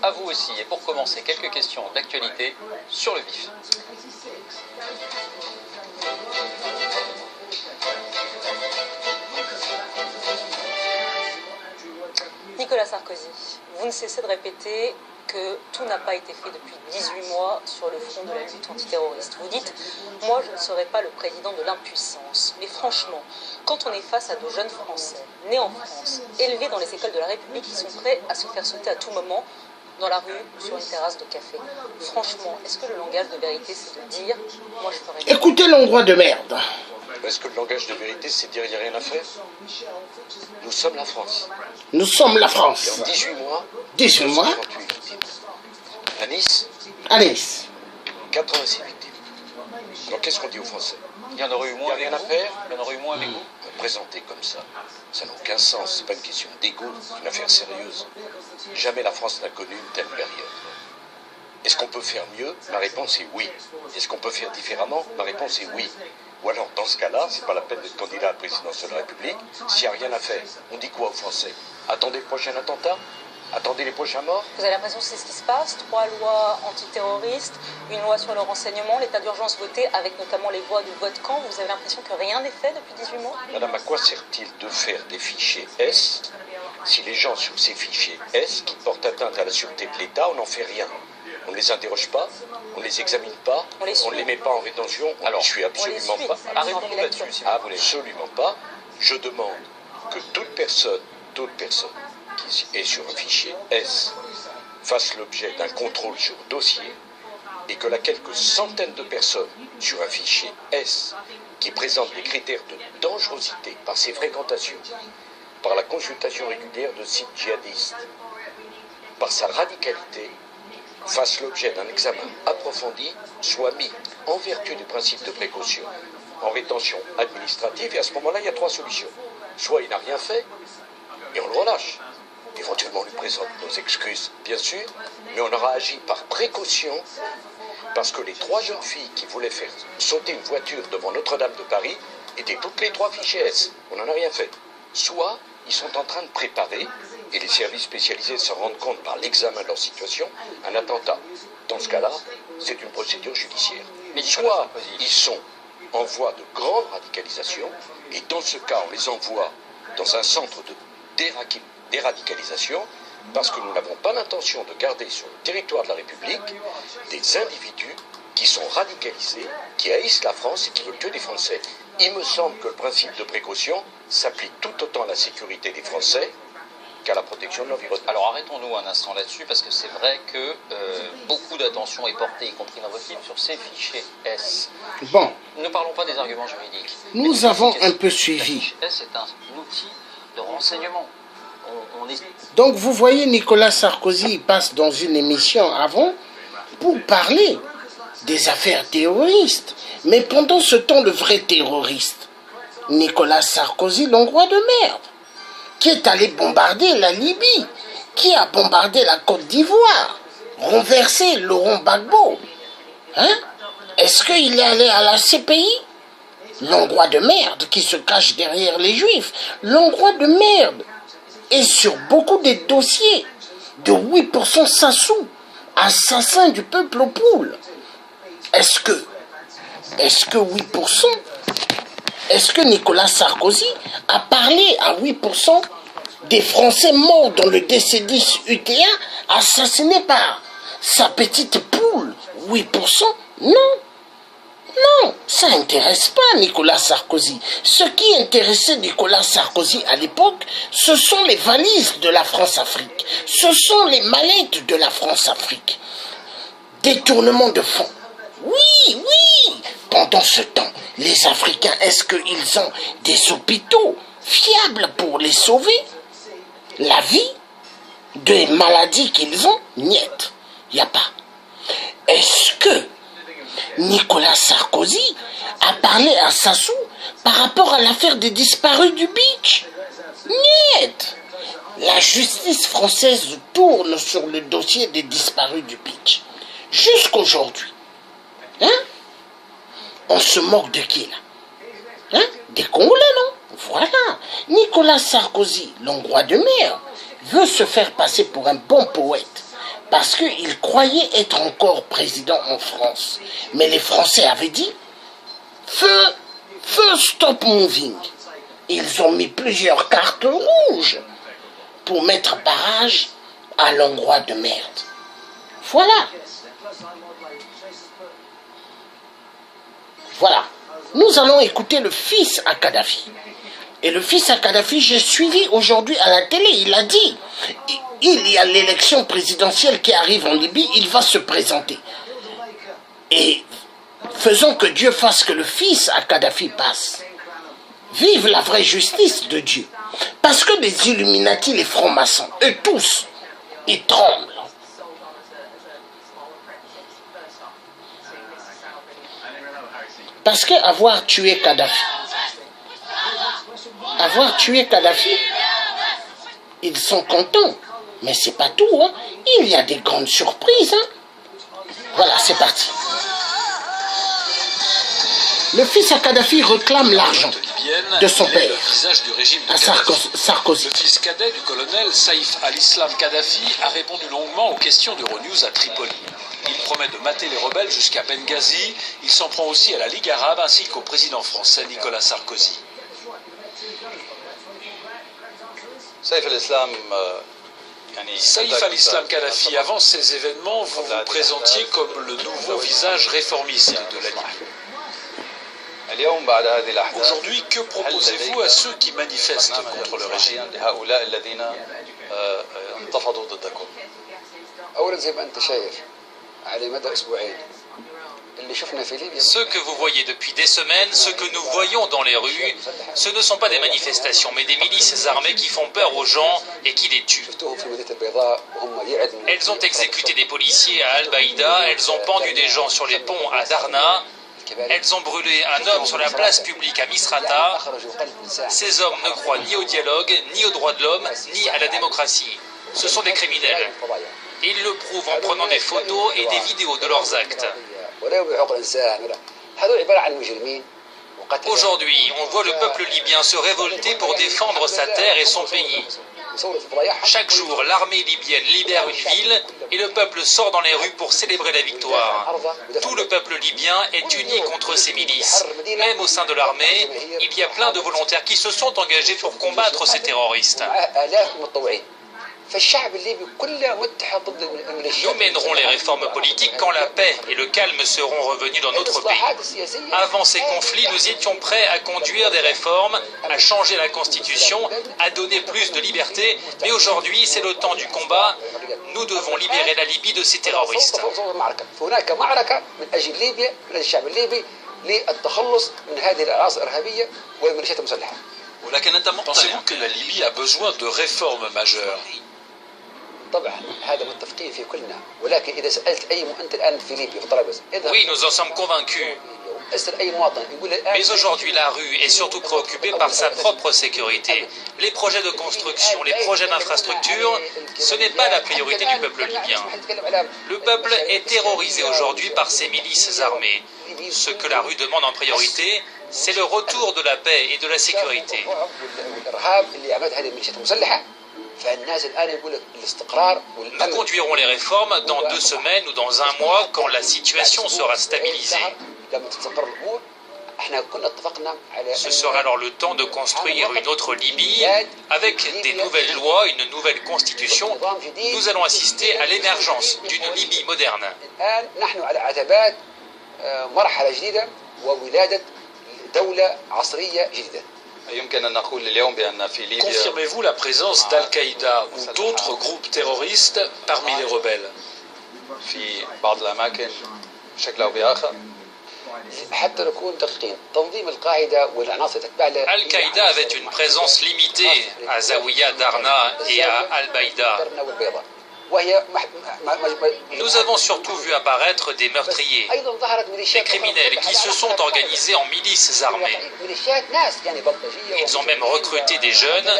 À vous aussi. Et pour commencer, quelques questions d'actualité sur le vif. Nicolas Sarkozy, vous ne cessez de répéter que tout n'a pas été fait depuis 18 mois sur le front de la lutte antiterroriste. Vous dites, moi je ne serai pas le président de l'impuissance. Mais franchement, quand on est face à de jeunes Français, nés en France, élevés dans les écoles de la République, qui sont prêts à se faire sauter à tout moment dans la rue ou sur une terrasse de café, franchement, est-ce que le langage de vérité c'est de dire, moi je ferai... Écoutez l'endroit de merde. Est-ce que le langage de vérité, c'est de dire il n'y a rien à faire? Nous sommes la France. Nous sommes la France. Et en 18 mois, 18 mois. 68 victimes. À Nice, À Nice. 86 victimes. Alors qu'est-ce qu'on dit aux Français? Il y en aurait eu Il n'y moins a avec rien à vous. faire? Il y en aurait eu moins avec vous. Présenter comme ça n'a aucun sens. C'est pas une question d'égo, c'est une affaire sérieuse. Jamais la France n'a connu une telle période. Est-ce qu'on peut faire mieux? Ma réponse est oui. Est-ce qu'on peut faire différemment? Ma réponse est oui. Ou alors, dans ce cas-là, c'est pas la peine d'être candidat à la présidence de la République. S'il n'y a rien à faire, on dit quoi aux Français? Attendez le prochain attentat? Attendez les prochains morts? Vous avez l'impression que c'est ce qui se passe? 3 lois antiterroristes, une loi sur le renseignement, l'état d'urgence voté avec notamment les voix de vote camp. Vous avez l'impression que rien n'est fait depuis 18 mois? Madame, à quoi sert-il de faire des fichiers S si les gens sur ces fichiers S qui portent atteinte à la sûreté de l'État, on n'en fait rien? On ne les interroge pas, on ne les examine pas, On les suit. on ne les met pas en rétention, on ne les suit absolument suit. pas. Ah, Répondez là-dessus, s'il vous plaît. Absolument pas. Je demande que toute personne qui est sur un fichier S fasse l'objet d'un contrôle sur dossier et que la quelques centaines de personnes sur un fichier S qui présentent des critères de dangerosité par ses fréquentations, par la consultation régulière de sites djihadistes, par sa radicalité, fasse l'objet d'un examen approfondi, soit mis, en vertu du principe de précaution, en rétention administrative. Et à ce moment-là, il y a 3 solutions. Soit il n'a rien fait, et on le relâche. Éventuellement, on lui présente nos excuses, bien sûr, mais on aura agi par précaution, parce que les 3 jeunes filles qui voulaient faire sauter une voiture devant Notre-Dame de Paris étaient toutes les 3 fichées S. On n'en a rien fait. Soit ils sont en train de préparer, et les services spécialisés se rendent compte par l'examen de leur situation, un attentat. Dans ce cas-là, c'est une procédure judiciaire. Mais Soit ils sont en voie de grande radicalisation, et dans ce cas, on les envoie dans un centre de déradicalisation, parce que nous n'avons pas l'intention de garder sur le territoire de la République des individus qui sont radicalisés, qui haïssent la France et qui veulent tuer des Français. Il me semble que le principe de précaution s'applique tout autant à la sécurité des Français qu'à la protection de l'environnement. Alors arrêtons-nous un instant là-dessus, parce que c'est vrai que beaucoup d'attention est portée, y compris dans votre livre, sur ces fichiers S. Bon, Ne parlons pas des arguments juridiques. nous avons un peu suivi. La fiche S est un outil de renseignement. On est... Donc vous voyez, Nicolas Sarkozy il passe dans une émission avant pour parler des affaires terroristes. Mais pendant ce temps, le vrai terroriste, Nicolas Sarkozy, l'Hongrois de merde, qui est allé bombarder la Libye, qui a bombardé la Côte d'Ivoire, renversé Laurent Gbagbo. Hein? Est-ce qu'il est allé à la CPI? L'Hongrois de merde qui se cache derrière les Juifs. L'Hongrois de merde. Et sur beaucoup des dossiers de 8% Sassou, assassin du peuple aux poules. Est-ce que 8%, est-ce que Nicolas Sarkozy a parlé à 8% des Français morts dans le DC-10 UTA assassinés par sa petite poule? 8%? Non. Non, ça n'intéresse pas Nicolas Sarkozy. Ce qui intéressait Nicolas Sarkozy à l'époque, ce sont les valises de la France-Afrique. Ce sont les mallettes de la France-Afrique. Détournement de fonds. Oui, oui. Pendant ce temps, les Africains, est-ce qu'ils ont des hôpitaux fiables pour les sauver? La vie des maladies qu'ils ont? Niet. Il n'y a pas. Est-ce que Nicolas Sarkozy a parlé à Sassou par rapport à l'affaire des disparus du beach? Niet. La justice française tourne sur le dossier des disparus du beach. Jusqu'aujourd'hui. Hein? On se moque de qui là? Hein? Des Congolais, non? Voilà. Nicolas Sarkozy, l'Hongrois de merde, veut se faire passer pour un bon poète. parce qu'il croyait être encore président en France. Mais les Français avaient dit « Feu, stop moving ». Ils ont mis plusieurs cartes rouges pour mettre barrage à l'endroit de merde. Voilà. Voilà. Nous allons écouter le fils à Kadhafi. Et le fils à Kadhafi, j'ai suivi aujourd'hui à la télé, il a dit, il y a l'élection présidentielle qui arrive en Libye, il va se présenter. Et faisons que Dieu fasse que le fils à Kadhafi passe. Vive la vraie justice de Dieu. Parce que les Illuminati, les francs-maçons, eux tous, ils tremblent. Parce qu'avoir tué Kadhafi, ils sont contents. Mais c'est pas tout, hein. Il y a des grandes surprises, hein. Voilà, c'est parti. Le fils à Kadhafi réclame l'argent de son père à Sarkozy. Le fils cadet du colonel Saïf al-Islam Kadhafi a répondu longuement aux questions d'Euronews à Tripoli. Il promet de mater les rebelles jusqu'à Benghazi. Il s'en prend aussi à la Ligue arabe ainsi qu'au président français Nicolas Sarkozy. Saïf al-Islam Kadhafi, avant ces événements, vous vous présentiez comme le nouveau visage réformiste de la Libye. Aujourd'hui, que proposez-vous à ceux qui manifestent contre le régime? Ce que vous voyez depuis des semaines, ce que nous voyons dans les rues, ce ne sont pas des manifestations, mais des milices armées qui font peur aux gens et qui les tuent. Elles ont exécuté des policiers à Al-Baïda, elles ont pendu des gens sur les ponts à Darna, elles ont brûlé un homme sur la place publique à Misrata. Ces hommes ne croient ni au dialogue, ni aux droits de l'homme, ni à la démocratie. Ce sont des criminels. Ils le prouvent en prenant des photos et des vidéos de leurs actes. Aujourd'hui, on voit le peuple libyen se révolter pour défendre sa terre et son pays. Chaque jour, l'armée libyenne libère une ville et le peuple sort dans les rues pour célébrer la victoire. Tout le peuple libyen est uni contre ces milices. Même au sein de l'armée, il y a plein de volontaires qui se sont engagés pour combattre ces terroristes. Nous mènerons les réformes politiques quand la paix et le calme seront revenus dans notre pays. Avant ces conflits, nous étions prêts à conduire des réformes, à changer la constitution, à donner plus de liberté, mais aujourd'hui, c'est le temps du combat. Nous devons libérer la Libye de ces terroristes. Pensez-vous que la Libye a besoin de réformes majeures? Oui, nous en sommes convaincus. Mais aujourd'hui, la rue est surtout préoccupée par sa propre sécurité. Les projets de construction, les projets d'infrastructure, ce n'est pas la priorité du peuple libyen. Le peuple est terrorisé aujourd'hui par ces milices armées. Ce que la rue demande en priorité, c'est le retour de la paix et de la sécurité. Nous conduirons les réformes dans 2 semaines ou dans 1 mois quand la situation sera stabilisée. Ce sera alors le temps de construire une autre Libye avec des nouvelles lois, une nouvelle constitution. Nous allons assister à l'émergence d'une Libye moderne. Confirmez-vous la présence d'Al-Qaïda ou d'autres groupes terroristes parmi les rebelles? Al-Qaïda avait une présence limitée à Zawiya, Darna et à Al-Baïda. Nous avons surtout vu apparaître des meurtriers, des criminels qui se sont organisés en milices armées. Ils ont même recruté des jeunes.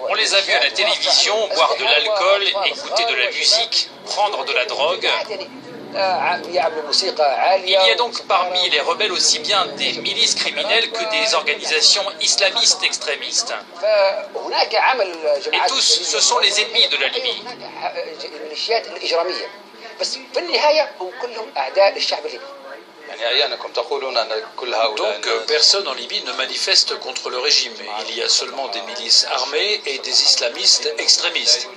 On les a vus à la télévision boire de l'alcool, écouter de la musique, prendre de la drogue. Il y a donc parmi les rebelles aussi bien des milices criminelles que des organisations islamistes extrémistes. Et tous, ce sont les ennemis de la Libye. Donc personne en Libye ne manifeste contre le régime. Il y a seulement des milices armées et des islamistes extrémistes.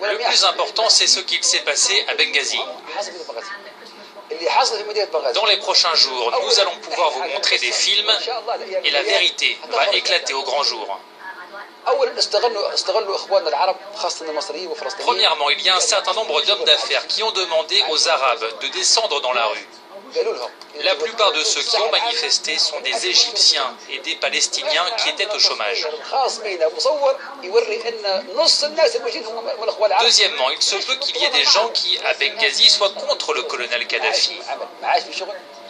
Le plus important, c'est ce qu'il s'est passé à Benghazi. Dans les prochains jours, nous allons pouvoir vous montrer des films et la vérité va éclater au grand jour. Premièrement, il y a un certain nombre d'hommes d'affaires qui ont demandé aux Arabes de descendre dans la rue. La plupart de ceux qui ont manifesté sont des Égyptiens et des Palestiniens qui étaient au chômage. Deuxièmement, il se peut qu'il y ait des gens qui, à Benghazi, soient contre le colonel Kadhafi.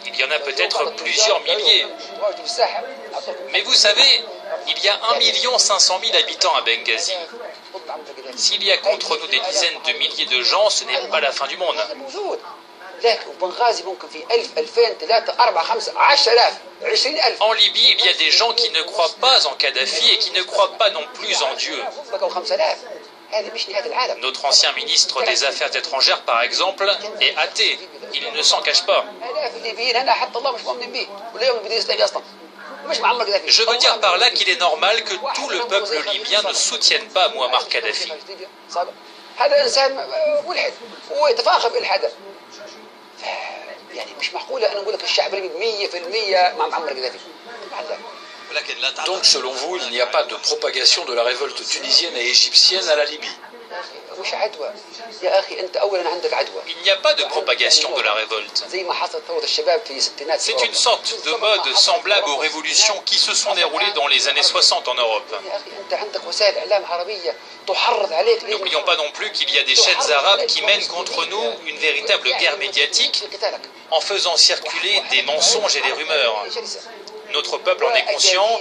Il y en a peut-être plusieurs milliers. Mais vous savez, il y a 1 500 000 habitants à Benghazi. S'il y a contre nous des dizaines de milliers de gens, ce n'est pas la fin du monde. En Libye, il y a des gens qui ne croient pas en Kadhafi et qui ne croient pas non plus en Dieu. Notre ancien ministre des Affaires étrangères, par exemple, est athée. Il ne s'en cache pas. Je veux dire par là qu'il est normal que tout le peuple libyen ne soutienne pas Mouammar Kadhafi. Donc selon vous, il n'y a pas de propagation de la révolte tunisienne et égyptienne à la Libye. Il n'y a pas de propagation de la révolte. C'est une sorte de mode semblable aux révolutions qui se sont déroulées dans les années 60 en Europe. N'oublions pas non plus qu'il y a des chaînes arabes qui mènent contre nous une véritable guerre médiatique en faisant circuler des mensonges et des rumeurs. Notre peuple en est conscient.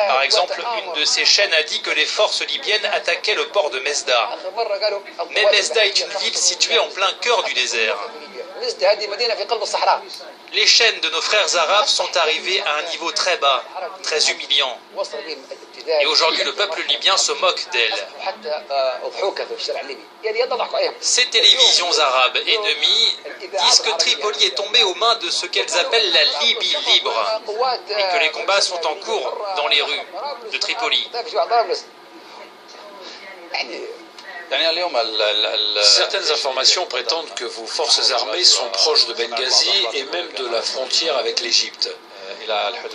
Par exemple, une de ces chaînes a dit que les forces libyennes attaquaient le port de Mesda. Mais Mesda est une ville située en plein cœur du désert. Les chaînes de nos frères arabes sont arrivées à un niveau très bas, très humiliant. Et aujourd'hui, le peuple libyen se moque d'elles. Ces télévisions arabes ennemies disent que Tripoli est tombée aux mains de ce qu'elles appellent la Libye libre et que les combats sont en cours dans les rues de Tripoli. Certaines informations prétendent que vos forces armées sont proches de Benghazi et même de la frontière avec l'Égypte.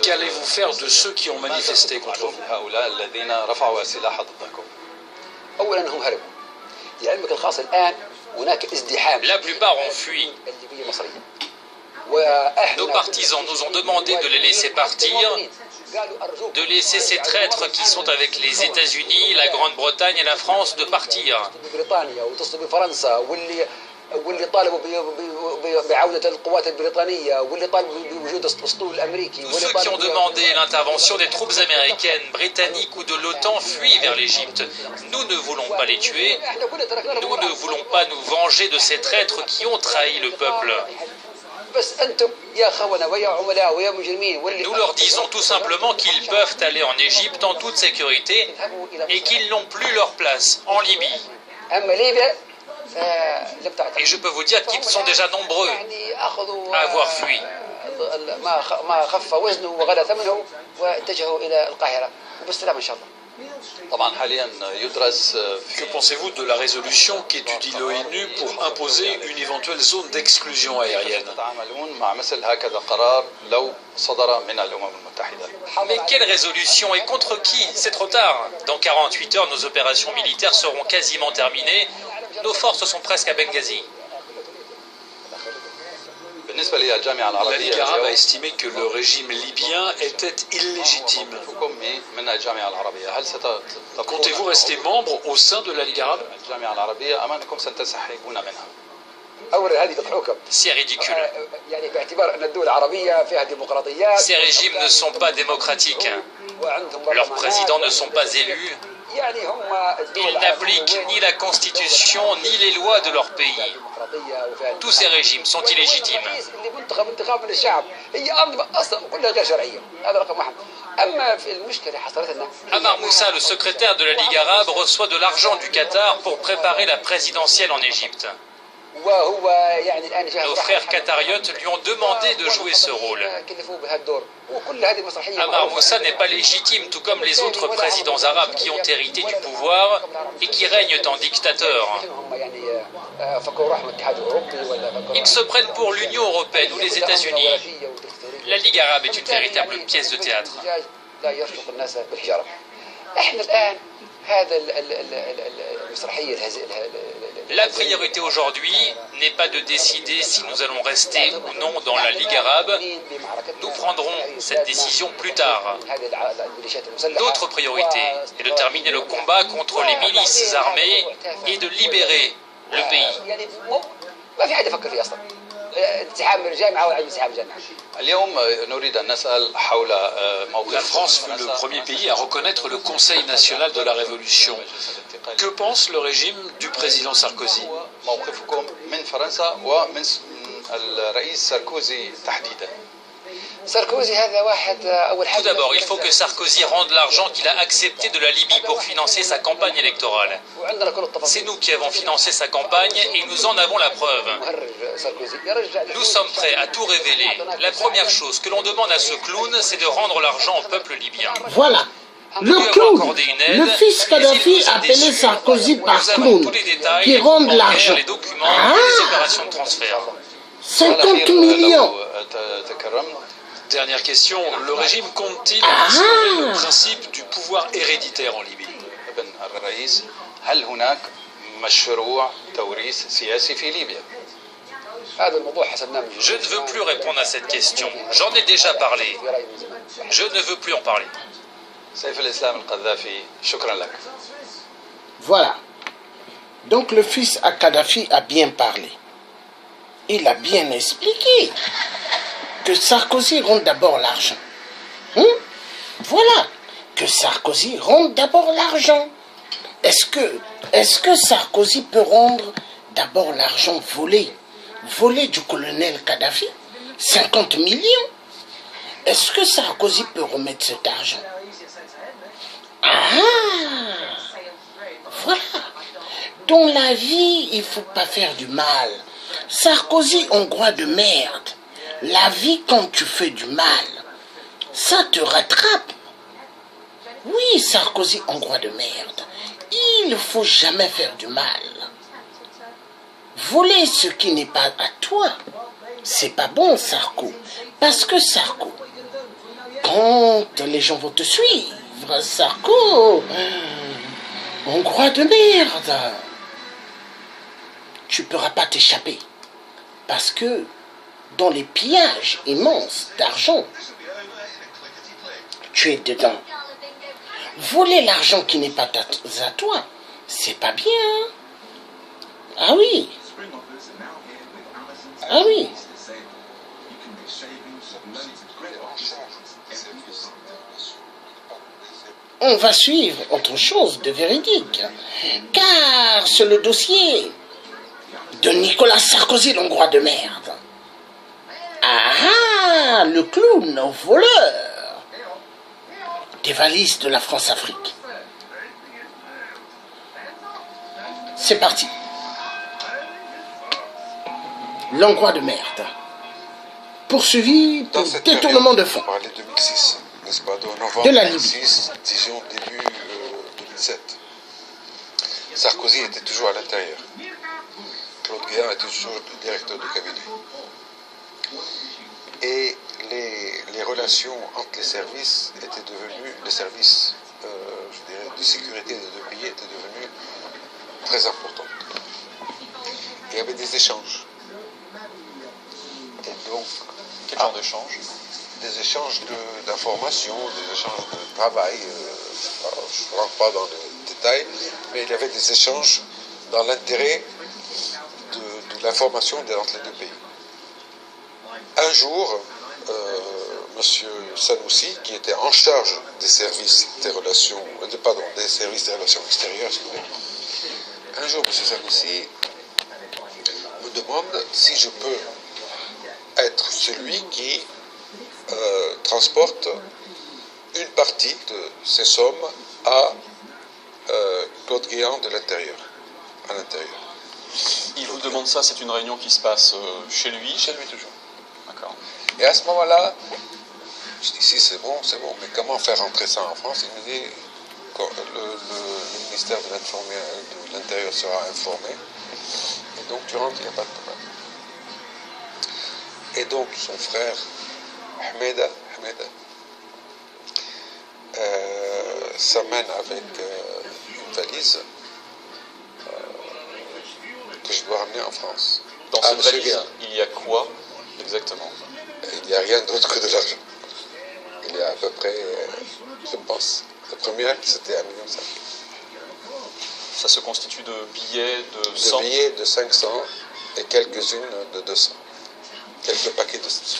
Qu'allez-vous faire de ceux qui ont manifesté contre vous? La plupart ont fui. Nos partisans nous ont demandé de les laisser partir, de laisser ces traîtres qui sont avec les États-Unis, la Grande-Bretagne et la France de partir. Tous ceux qui ont demandé l'intervention des troupes américaines, britanniques ou de l'OTAN fuient vers l'Égypte. Nous ne voulons pas les tuer, nous ne voulons pas nous venger de ces traîtres qui ont trahi le peuple. Nous leur disons tout simplement qu'ils peuvent aller en Égypte en toute sécurité et qu'ils n'ont plus leur place en Libye. Et je peux vous dire qu'ils sont déjà nombreux à avoir fui. Que pensez-vous de la résolution qu'étudie l'ONU pour imposer une éventuelle zone d'exclusion aérienne? Mais quelle résolution et contre qui? C'est trop tard. Dans 48 heures, nos opérations militaires seront quasiment terminées. Nos forces sont presque à Benghazi. La Ligue arabe a estimé que le régime libyen était illégitime. Comptez-vous rester membre au sein de la Ligue arabe? C'est ridicule. Ces régimes ne sont pas démocratiques. Leurs présidents ne sont pas élus. Ils n'appliquent ni la constitution ni les lois de leur pays. Tous ces régimes sont illégitimes. Ammar Moussa, le secrétaire de la Ligue arabe, reçoit de l'argent du Qatar pour préparer la présidentielle en Égypte. Nos frères qatariotes lui ont demandé de jouer ce rôle. Ammar Moussa n'est pas légitime, tout comme les autres présidents arabes qui ont hérité du pouvoir et qui règnent en dictateurs. Ils se prennent pour l'Union européenne ou les États-Unis. La Ligue arabe est une véritable pièce de théâtre. La priorité aujourd'hui n'est pas de décider si nous allons rester ou non dans la Ligue arabe. Nous prendrons cette décision plus tard. Notre priorité est de terminer le combat contre les milices armées et de libérer le pays. La France fut le premier pays à reconnaître le Conseil national de la Révolution. Que pense le régime du président Sarkozy? Tout d'abord, il faut que Sarkozy rende l'argent qu'il a accepté de la Libye pour financer sa campagne électorale. C'est nous qui avons financé sa campagne et nous en avons la preuve. Nous sommes prêts à tout révéler. La première chose que l'on demande à ce clown, c'est de rendre l'argent au peuple libyen. Voilà. Le clown, le fils Kadhafi appelé Sarkozy par clown, qui rend l'argent. Les documents et les opérations de transfert. 50 millions. Dernière question, le régime compte-t-il instaurer le principe du pouvoir héréditaire en Libye? Je ne veux plus répondre à cette question. J'en ai déjà parlé. Je ne veux plus en parler. Voilà. Donc le fils à Kadhafi a bien parlé. Il a bien expliqué que Sarkozy rende d'abord l'argent. Voilà. Que Sarkozy rende d'abord l'argent. Est-ce que Sarkozy peut rendre d'abord l'argent volé du colonel Kadhafi? 50 millions. Est-ce que Sarkozy peut remettre cet argent? Voilà. Dans la vie, il ne faut pas faire du mal. Sarkozy, hongrois de merde. La vie, quand tu fais du mal, ça te rattrape. Oui, Sarkozy, hongrois de merde. Il ne faut jamais faire du mal. Voler ce qui n'est pas à toi, c'est pas bon, Sarko. Parce que Sarko, quand les gens vont te suivre, Sarko, hongrois de merde, tu ne pourras pas t'échapper. Parce que dans les pillages immenses d'argent, tu es dedans. Voler l'argent qui n'est pas à toi, c'est pas bien. Ah oui. Ah oui. On va suivre autre chose de véridique, car c'est le dossier de Nicolas Sarkozy, l'hongrois de merde. Ah, le clown voleur des valises de la France-Afrique. C'est parti. L'hongrois de merde. Poursuivi pour détournement de fonds. On parlait de 2006, n'est-ce pas, de novembre De la Libye. 2006, disons début 2007. Sarkozy était toujours à l'intérieur. Claude Guéant était toujours le directeur du cabinet. Et les relations entre les services étaient devenues, les services je dirais, de sécurité des deux pays étaient devenues très importantes. Il y avait des échanges. Et donc, Quel genre d'échange? des échanges d'informations, des échanges de travail. Je ne rentre pas dans les détails, mais il y avait des échanges dans l'intérêt de l'information entre les deux pays. Un jour, M. Sanoussi, qui était en charge des services des relations, des services des relations extérieures, si vous voulez. Un jour, M. Sanoussi me demande si je peux être celui qui transporte une partie de ces sommes à Claude Guéant de l'intérieur, à l'intérieur. Il vous demande ça, c'est une réunion qui se passe chez lui? Chez lui toujours. D'accord. Et à ce moment-là, je dis si c'est bon, mais comment faire rentrer ça en France? Il me dit le ministère de l'Intérieur sera informé, et donc tu rentres, il n'y a pas de problème. Et donc son frère, Ahmeda, s'amène avec une valise que je dois ramener en France. Dans cette valise, il y a quoi exactement? Il n'y a rien d'autre que de l'argent. Il y a à peu près, je pense, la première c'était 1,5 million. Ça se constitue de billets de 100? De billets de 500 et quelques-unes de 200. Quelques paquets de 500.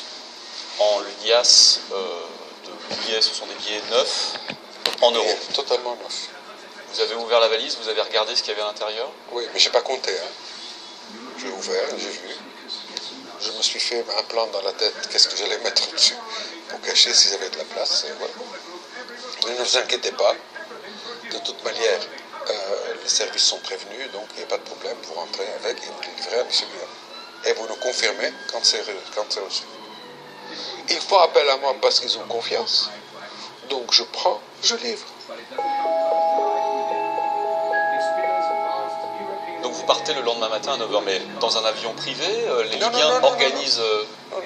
En liasse de billets, ce sont des billets neufs, en euros? Totalement neufs. Vous avez ouvert la valise, vous avez regardé ce qu'il y avait à l'intérieur? Oui, mais je n'ai pas compté. J'ai ouvert, j'ai vu. Je me suis fait un plan dans la tête, qu'est-ce que j'allais mettre dessus pour cacher s'il y avait de la place. Et voilà. Ne vous inquiétez pas. De toute manière, les services sont prévenus, donc il n'y a pas de problème. Vous rentrez avec et vous les livrez à M. Guéant. Et vous nous confirmez quand c'est reçu. Ils font appel à moi parce qu'ils ont confiance. Donc je prends, je livre. Donc vous partez le lendemain matin à 9h, mais dans un avion privé, les Libyens organisent... Non.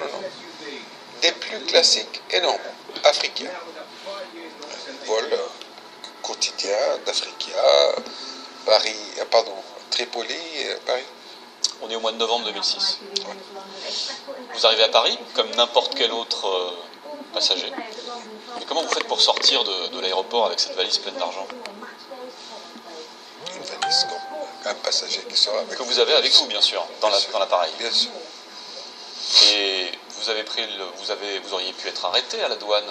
Des plus classiques et normaux, africains. Vol quotidien d'Africa, Tripoli, Paris. On est au mois de novembre 2006. Vous arrivez à Paris, comme n'importe quel autre passager. Mais comment vous faites pour sortir de l'aéroport avec cette valise pleine d'argent? Une valise comme un passager qui sort avec... Que vous avez avec vous, bien sûr, dans l'appareil. Bien sûr. Et vous auriez pu être arrêté à la douane?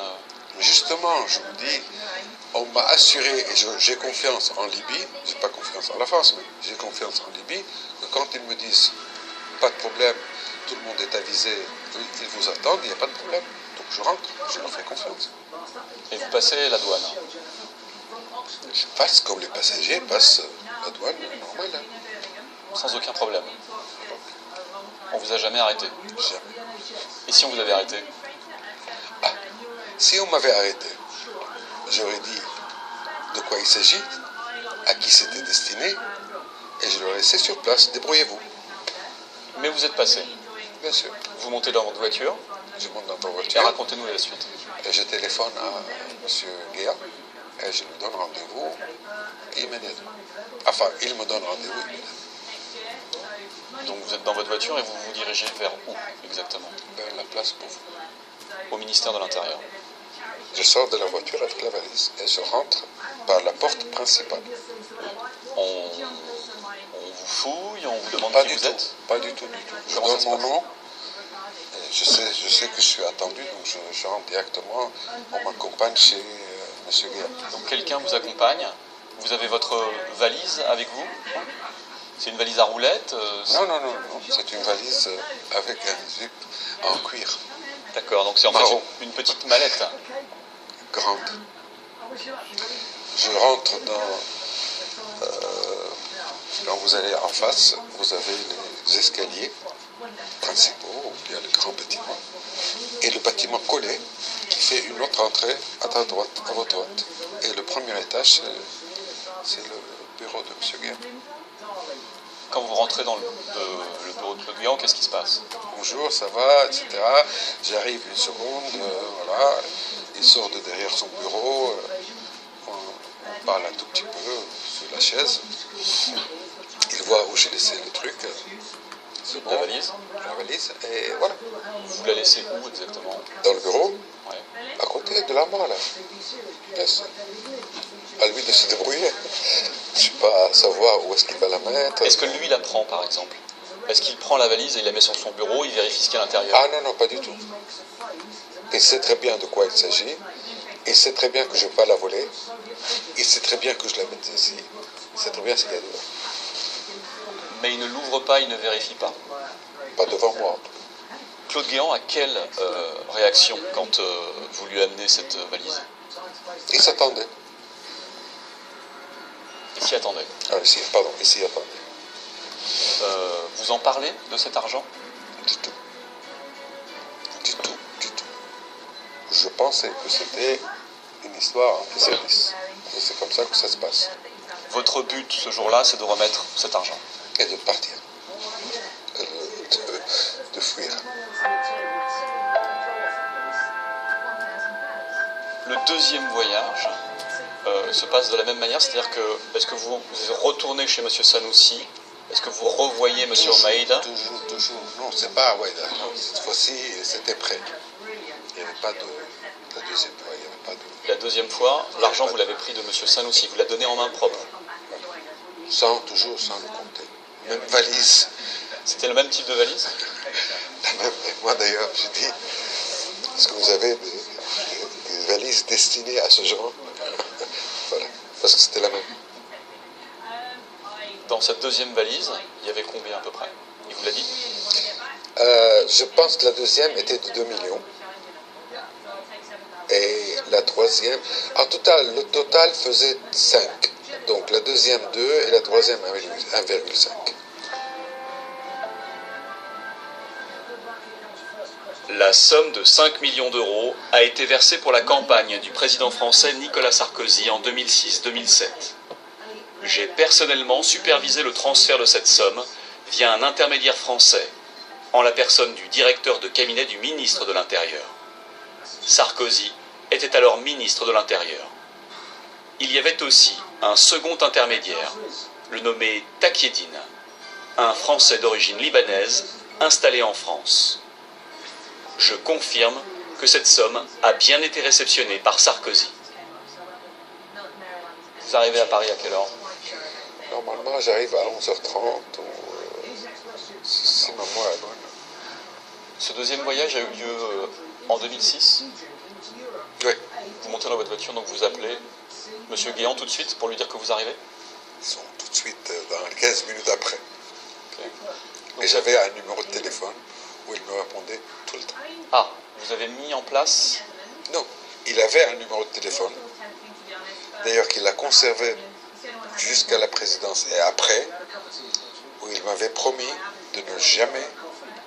Justement, je vous dis, on m'a assuré, et j'ai confiance en Libye, j'ai pas confiance en la France, mais j'ai confiance en Libye, que quand ils me disent, pas de problème, tout le monde est avisé, ils vous attendent, il n'y a pas de problème. Donc je rentre, je leur fais confiance. Et vous passez la douane? Je passe comme les passagers passent la douane normale. Sans aucun problème? On vous a jamais arrêté? Jamais. Et si on vous avait arrêté? Si on m'avait arrêté, j'aurais dit de quoi il s'agit, à qui c'était destiné, et je l'aurais laissé sur place, débrouillez-vous. Mais vous êtes passé? Bien sûr. Vous montez dans votre voiture? Je monte dans ma Et voiture. racontez-nous la suite. Et je téléphone à M. Guéant, et je lui donne rendez-vous immédiatement. Enfin, il me donne rendez-vous immédiatement. Donc vous êtes dans votre voiture et vous vous dirigez vers où exactement? Vers la place pour vous. Au ministère de l'Intérieur. Je sors de la voiture avec la valise et je rentre par la porte principale. On vous fouille, on vous demande Pas qui du vous tout, êtes? pas du tout. Je Comment ça donne se mon passe? nom. Et je sais que je suis attendu, donc je rentre directement. On m'accompagne chez M. Guéant. Donc quelqu'un vous accompagne, vous avez votre valise avec vous? C'est une valise à roulettes? Non, c'est une valise avec un zip en cuir. D'accord, donc c'est en Marron. fait une petite mallette. Grande. Je rentre dans... quand vous allez en face, vous avez les escaliers principaux, où il y a le grand bâtiment, et le bâtiment collé qui fait une autre entrée à ta droite, à votre droite. Et le premier étage, c'est le bureau de M. Guéant. Quand vous rentrez dans le bureau de Claude Guéant, qu'est-ce qui se passe? Bonjour, ça va, etc. J'arrive une seconde, voilà. Il sort de derrière son bureau, on parle un tout petit peu sur la chaise. Il voit où j'ai laissé le truc. C'est bon. La valise? La valise, et voilà. Vous la laissez où exactement? Dans le bureau, Ouais. à côté de l'armoire, là. Yes. À lui de se débrouiller. Je ne suis pas à savoir où est-ce qu'il va la mettre. Est-ce que lui la prend par exemple? Est-ce qu'il prend la valise et il la met sur son bureau, il vérifie ce qu'il y a à l'intérieur? Ah non, pas du tout. Il sait très bien de quoi il s'agit. Il sait très bien que je ne vais pas la voler. Il sait très bien que je la mets ici. Il sait très bien ce qu'il y a dedans. Mais il ne l'ouvre pas, il ne vérifie pas. Pas devant moi. Claude Guéant a quelle réaction quand vous lui amenez cette valise? Il s'attendait. Il s'y attendait. Ah, ici, pardon, il s'y attendait. Vous en parlez de cet argent? Du tout. Du tout, du tout. Je pensais que c'était une histoire de service. Et c'est comme ça que ça se passe. Votre but ce jour-là, c'est de remettre cet argent. Et de partir. De fuir. Le deuxième voyage se passe de la même manière, c'est-à-dire que, est-ce que vous retournez chez M. Sanoussi? Est-ce que vous revoyez M. Omaïda? Toujours. Non, c'est pas Ouaïda. Non, cette fois-ci, c'était prêt. Il n'y avait pas de... La deuxième fois, il n'y avait pas de... La deuxième fois, l'argent, vous l'avez pris de M. Sanoussi, vous l'avez donné en main propre. Toujours sans le compter. Même valise. C'était le même type de valise? La même. Et moi d'ailleurs, je dis, est-ce que vous avez des valises destinées à ce genre? Voilà, parce que c'était la même. Dans cette deuxième valise, il y avait combien à peu près? Il vous l'a dit? Je pense que la deuxième était de 2 millions. Et la troisième, en total, le total faisait 5. Donc la deuxième 2 et la troisième 1,5. La somme de 5 millions d'euros a été versée pour la campagne du président français Nicolas Sarkozy en 2006-2007. J'ai personnellement supervisé le transfert de cette somme via un intermédiaire français, en la personne du directeur de cabinet du ministre de l'Intérieur. Sarkozy était alors ministre de l'Intérieur. Il y avait aussi un second intermédiaire, le nommé Takieddine, un Français d'origine libanaise installé en France. Je confirme que cette somme a bien été réceptionnée par Sarkozy. Vous arrivez à Paris à quelle heure? Normalement, j'arrive à 11h30 si ma mémoire est bonne. Ce deuxième voyage a eu lieu en 2006. Oui. Vous montez dans votre voiture, donc vous appelez M. Guéant tout de suite pour lui dire que vous arrivez? Ils sont tout de suite dans les 15 minutes après. Okay. Et j'avais un numéro de téléphone où il me répondait tout le temps. Ah, vous avez mis en place? Non, il avait un numéro de téléphone, d'ailleurs qu'il a conservé jusqu'à la présidence et après, où il m'avait promis de ne jamais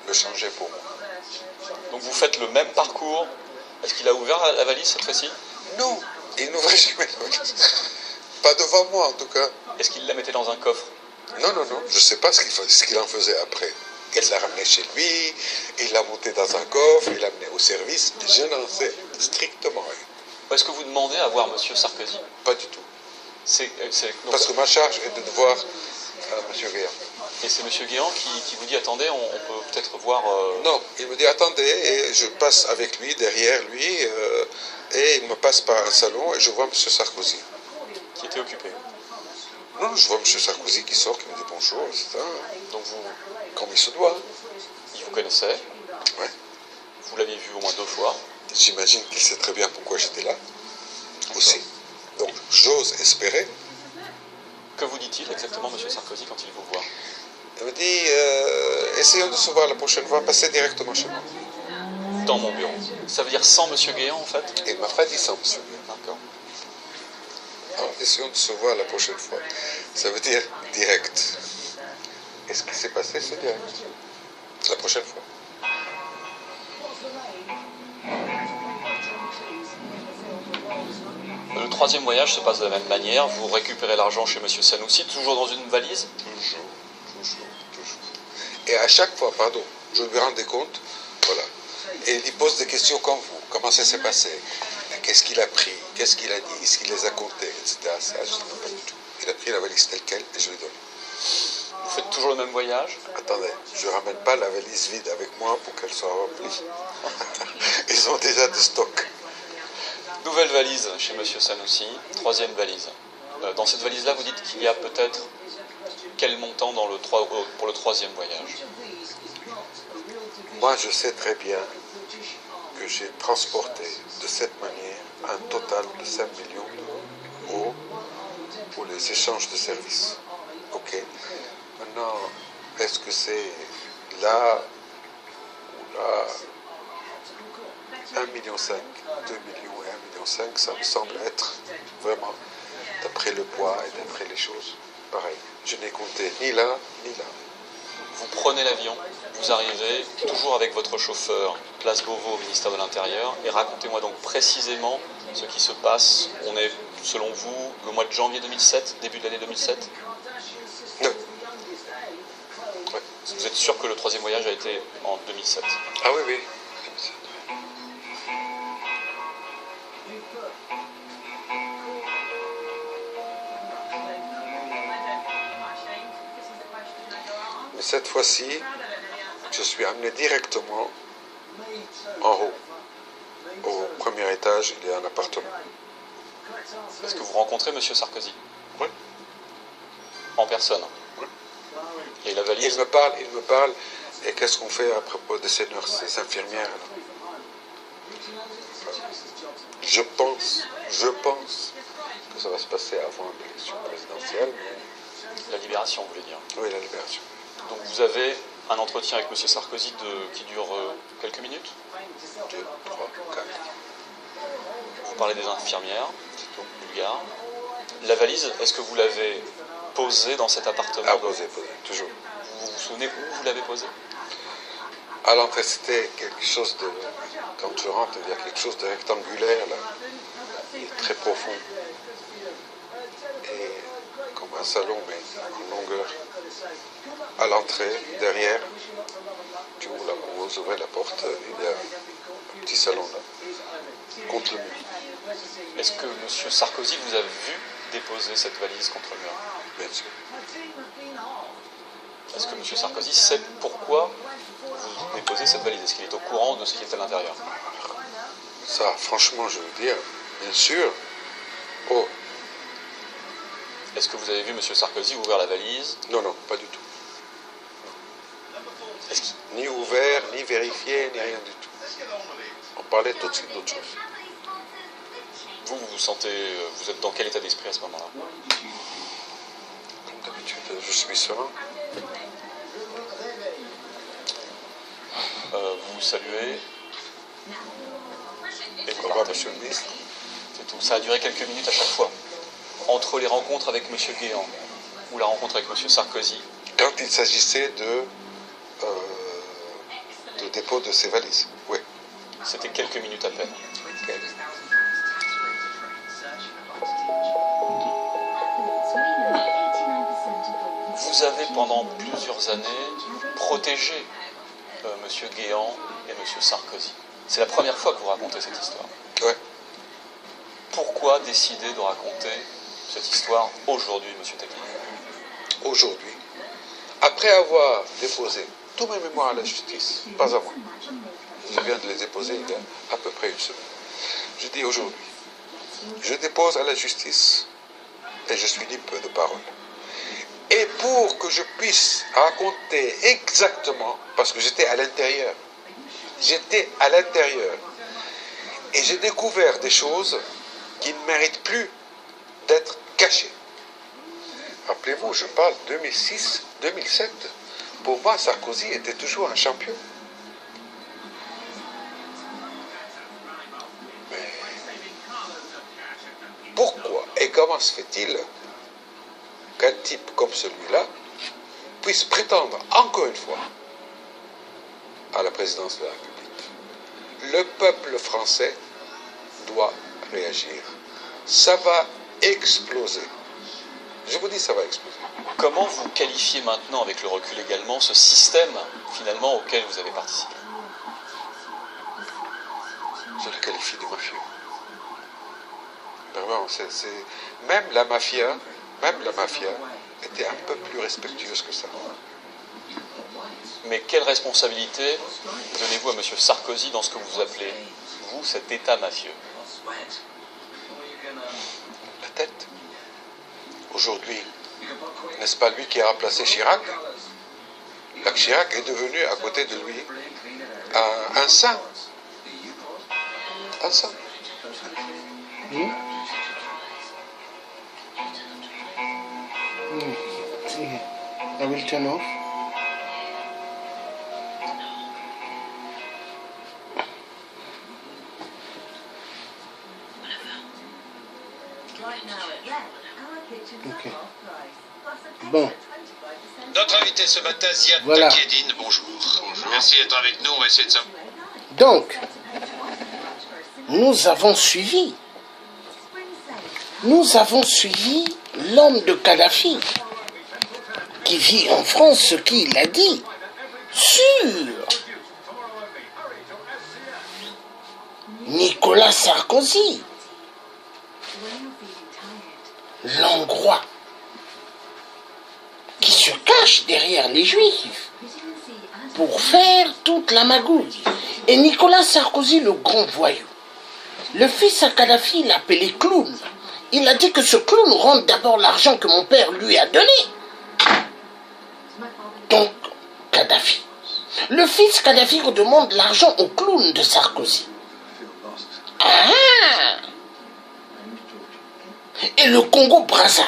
le changer pour moi. Donc vous faites le même parcours. Est-ce qu'il a ouvert la valise cette fois-ci? Non, il n'ouvrait jamais la valise. Pas devant moi en tout cas. Est-ce qu'il la mettait dans un coffre? Non, je ne sais pas ce qu'il en faisait après. Il l'a ramené chez lui, il l'a monté dans un coffre, il l'a amené au service. Je n'en sais strictement rien. Est-ce que vous demandez à voir M. Sarkozy? Pas du tout. Donc, parce que ma charge est de voir M. Guéant. Et c'est M. Guéant qui vous dit, attendez, on peut peut-être voir... Non, il me dit, attendez, et je passe avec lui, derrière lui, et il me passe par un salon, et je vois M. Sarkozy. Qui était occupé? Non, je vois M. Sarkozy qui sort, qui me dit bonjour, etc. Donc vous... Comme il se doit. Il vous connaissait? Ouais. Vous l'aviez vu au moins 2 fois? J'imagine qu'il sait très bien pourquoi j'étais là, aussi. Donc, j'ose espérer. Que vous dit-il exactement, M. Sarkozy, quand il vous voit? Il me dit, essayons de se voir la prochaine fois, passez directement chez moi. Dans mon bureau. Ça veut dire sans M. Guéant, en fait? Il ne m'a pas dit sans M. Guéant. D'accord. Alors, essayons de se voir la prochaine fois. Ça veut dire direct. Et ce qui s'est passé, c'est direct. La prochaine fois. Le troisième voyage se passe de la même manière. Vous récupérez l'argent chez M. Sanoussi, toujours dans une valise? Toujours. Et à chaque fois, je me rendais compte, voilà. Et il pose des questions comme vous. Comment ça s'est passé? Qu'est-ce qu'il a pris? Qu'est-ce qu'il a dit? Est-ce qu'il les a comptés? Etc. Ça, je ne sais pas du tout. Il a pris la valise telle quelle et je l'ai donnée. Vous faites toujours le même voyage? Attendez, je ne ramène pas la valise vide avec moi pour qu'elle soit remplie. Ils ont déjà du stock. Nouvelle valise chez M. Sanoussi, troisième valise. Dans cette valise-là, vous dites qu'il y a peut-être quel montant pour le troisième voyage? Moi, je sais très bien que j'ai transporté de cette manière un total de 5 millions d'euros pour les échanges de services. Ok. Maintenant, est-ce que c'est là ou là 1,5 million, 2 millions et 1,5 million, ça me semble être vraiment, d'après le poids et d'après les choses, pareil. Je n'ai compté ni là, ni là. Vous prenez l'avion, vous arrivez toujours avec votre chauffeur, place Beauvau au ministère de l'Intérieur, et racontez-moi donc précisément ce qui se passe. On est, selon vous, le mois de janvier 2007, début de l'année 2007 ? Non. Ouais. Vous êtes sûr que le troisième voyage a été en 2007 ? Ah oui, oui. Mais cette fois-ci, je suis amené directement en haut. Au premier étage, il y a un appartement. Est-ce que vous rencontrez M. Sarkozy ? Oui. En personne ? Oui. Et la valise ? Il me parle, et qu'est-ce qu'on fait à propos de ces nurses, ces infirmières là? Je pense que ça va se passer avant l'élection présidentielle. La libération, vous voulez dire ? Oui, la libération. Donc vous avez un entretien avec M. Sarkozy qui dure quelques minutes. 2, 3, 4. Vous parlez des infirmières, bulgares. La valise, est-ce que vous l'avez posée dans cet appartement ? Ah, posé, toujours. Vous vous souvenez où vous l'avez posée ? À l'entrée, c'était quelque chose de... Quand je rentre, il y a quelque chose de rectangulaire, là, qui est très profond. Et comme un salon, mais en longueur. À l'entrée, derrière, vous ouvrez la porte, il y a un petit salon là, contre le mur. Est-ce que M. Sarkozy vous a vu déposer cette valise contre le mur ? Bien sûr. Est-ce que M. Sarkozy sait pourquoi vous déposez cette valise ? Est-ce qu'il est au courant de ce qui est à l'intérieur ? Ça, franchement, je veux dire, bien sûr. Oh, Est-ce que vous avez vu M. Sarkozy ouvrir la valise ? non, non, pas du tout. Est-ce qu'il- Ni ouvert, ni vérifié, ni rien du tout. On parlait tout de suite d'autre chose. Vous vous sentez... Vous êtes dans quel état d'esprit à ce moment-là ? Comme d'habitude, je suis serein. Vous saluez. Et vous Au revoir, partez. monsieur le ministre. C'est tout. Ça a duré quelques minutes à chaque fois. Entre les rencontres avec M. Guéant ou la rencontre avec M. Sarkozy, Quand il s'agissait de dépôt de ces valises, oui. c'était quelques minutes à peine. Vous avez pendant plusieurs années protégé M. Guéant et M. Sarkozy. C'est la première fois que vous racontez cette histoire. Ouais. Pourquoi décider de raconter cette histoire aujourd'hui, M. Tagui ? Aujourd'hui, après avoir déposé tous mes mémoires à la justice, pas à moi, je viens de les déposer il y a à peu près une semaine, je dis aujourd'hui, je dépose à la justice et je suis libre de parole. Et pour que je puisse raconter exactement, parce que j'étais à l'intérieur, et j'ai découvert des choses qui ne méritent plus d'être cachées. Rappelez-vous, je parle 2006, 2007. Pour moi, Sarkozy était toujours un champion. Mais pourquoi et comment se fait-il qu'un type comme celui-là puisse prétendre encore une fois à la présidence de la République? Le peuple français doit réagir. Ça va exploser. Je vous dis, ça va exploser. Comment vous qualifiez maintenant, avec le recul également, ce système, finalement, auquel vous avez participé ? Je le qualifie de mafieux. Vraiment, même la mafia était un peu plus respectueuse que ça. Mais quelle responsabilité donnez-vous à M. Sarkozy dans ce que vous appelez, vous, cet État mafieux ? La tête. Aujourd'hui, n'est-ce pas lui qui a remplacé Chirac? Jacques Chirac est devenu, à côté de lui, un saint. Answer. I will turn off. Okay. Bon. Notre invité ce matin, Ziad Voilà. Takieddine, bonjour. Merci d'être avec nous, on va essayer de ça. Donc, nous avons suivi l'homme de Kadhafi qui vit en France, ce qu'il a dit sur Nicolas Sarkozy, l'Hongrois, qui se cache derrière les Juifs pour faire toute la magouille. Et Nicolas Sarkozy, le grand voyou, le fils à Kadhafi l'a appelé clown. Il a dit que ce clown rende d'abord l'argent que mon père lui a donné. Donc, Kadhafi. Le fils Kadhafi redemande l'argent au clown de Sarkozy. Ah! Et le Congo-Brazza,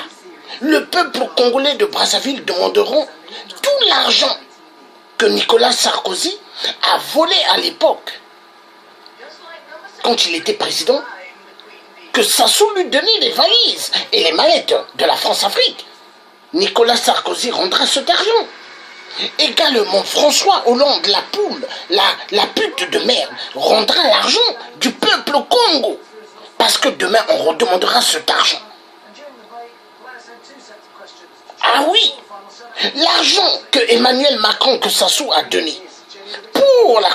le peuple congolais de Brazzaville demanderont tout l'argent que Nicolas Sarkozy a volé à l'époque, quand il était président, que Sassou lui donnait les valises et les mallettes de la France-Afrique. Nicolas Sarkozy rendra cet argent. Également, François Hollande, la poule, la pute de merde, rendra l'argent du peuple au Congo. Parce que demain, on redemandera cet argent. Ah oui, l'argent que Emmanuel Macron, que Sassou a donné pour la